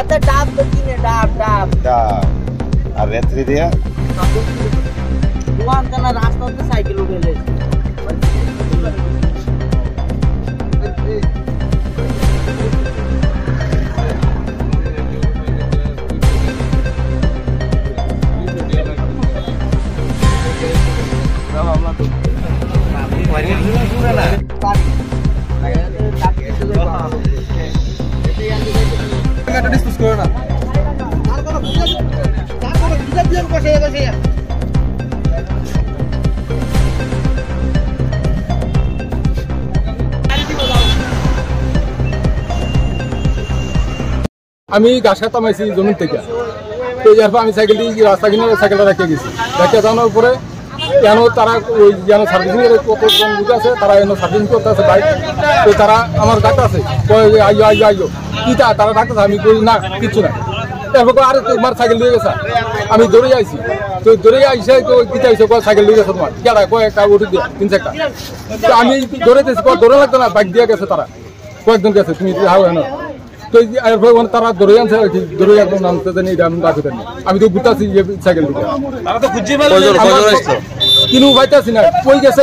এত ডাব তো কিনে ডাব ডাব ডাব আর রাত্রি দিয়া ওয়ান কানা রাস্তাতে সাইকেল উঠে গেছে আমি গাছ কাটতাম আইছি জমিন থেকে তো এরপর আমি সাইকেলটি রাস্তা কিনে সাইকেলটা রেখে গেছি রেখে যাওয়ার পরে কেন তারা ওই যেন সার্ভিসিং এর কতজন লোক আছে তারা এনে সার্ভিসিং করতে আছে বাইক তো তারা আমার ডাক্তার আছে আইও আইও আইও কি তারা ডাক্তার আমি বলি না কিচ্ছু না এরপর আরে তোমার সাইকেল নিয়ে গেছে আমি দৌড়ে যাইছি তো দৌড়ে আইসে তো কি চাইছে সাইকেল নিয়ে গেছে তোমার কেডা কয়েকটা উঠে দিয়ে 3-4টা তো আমি দৌড়েতেছি দৌড়ে লাগতো না বাইক দিয়ে গেছে তারা কয়েকজন গেছে তুমি হাও হেন তো তারা ধরে আনছে ধরে একদম নামতে জানি আমি তো বুঝতেছি সাইকেল দিকে কিনু পাইতেছি না কই গেছে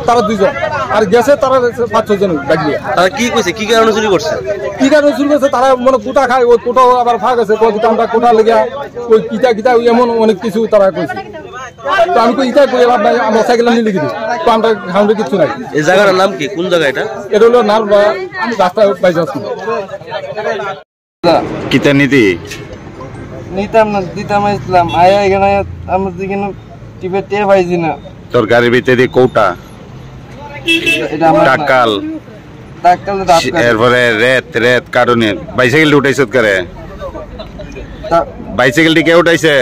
তারা 2জন আর গেছে তারা 5-6 জন বাইক দিয়ে তারা কি কইছে কি কারণে চুরি করছে তারা মানে কোটা খায় ওই কোটাও আবার ফাঁক আছে আমরা কোটা লেগে ওই কিতা এমন অনেক কিছু তারা কইছে তো আমি কই ইটা কই লাভ নাই আমরা সাইকেল নিয়ে লিখি দিই তো আমরা খাউন্ডে কিছু নাই এই জায়গার নাম কি কোন জায়গা এটা হলো নারবা রাস্তা বাইজাস কিতা নীতি নিতাম না দিতাম ইসলাম আয়া এখানে আমরা যেখানে টিপে টের পাইছি না তোর গাড়ির ভিতরে কৌটা টাকাল এরপরে রেত কারণে বাইসাইকেল উঠাইছ করে বাইসাইকেলটি কে উঠাইছে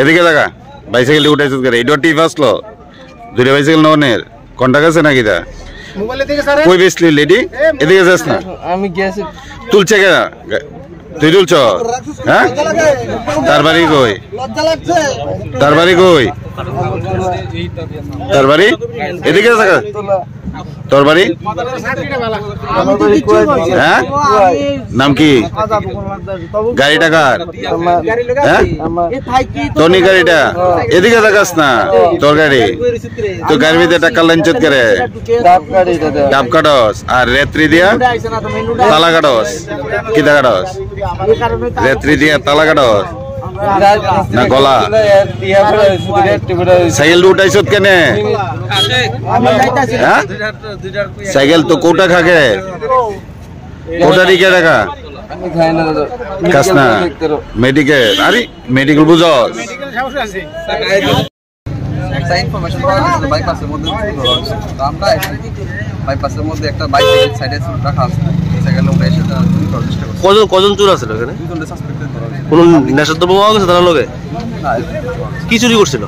এদিকে দেখা বাইসাইকেলটি উঠাইছ করে এটা টিপ আসলো দুটো বাইসাইকেল ননের কন্টাক্ট আছে নাকি তা কই বেসলি লেডি এদিকে যাস না আমি গেছি তুলছে কে তুই তুলছ হ্যাঁ তার বাড়ি কই তার বাড়ি এদিকে থাকা তোর বাড়ি হ্যাঁ নাম কি গাড়িটা কার হ্যাঁ তোর গাড়িটা এদিকে দেখাস না তোর গাড়ি তো গাড়ির ভিতরে টাকা লাঞ্চত করে ডাব কাটস আর রেত্রি দিয়া তালা কাটস কিতা কাটস রেত্রি দিয়া তালা কাটস না গলা সাইকেল উঠাইছ কেনে সাইকেল তো কোটা খাকে কোটা দিকে দেখা কাস না মেডিকেল আরে মেডিকেল বুঝস বাইপাসের মধ্যে একটা বাইক সাইডে রাখা আছে কজন চোর আছে এখানে কোন নেশাদ্রব্য পাওয়া গেছে তারা লোকে কি চুরি করছিল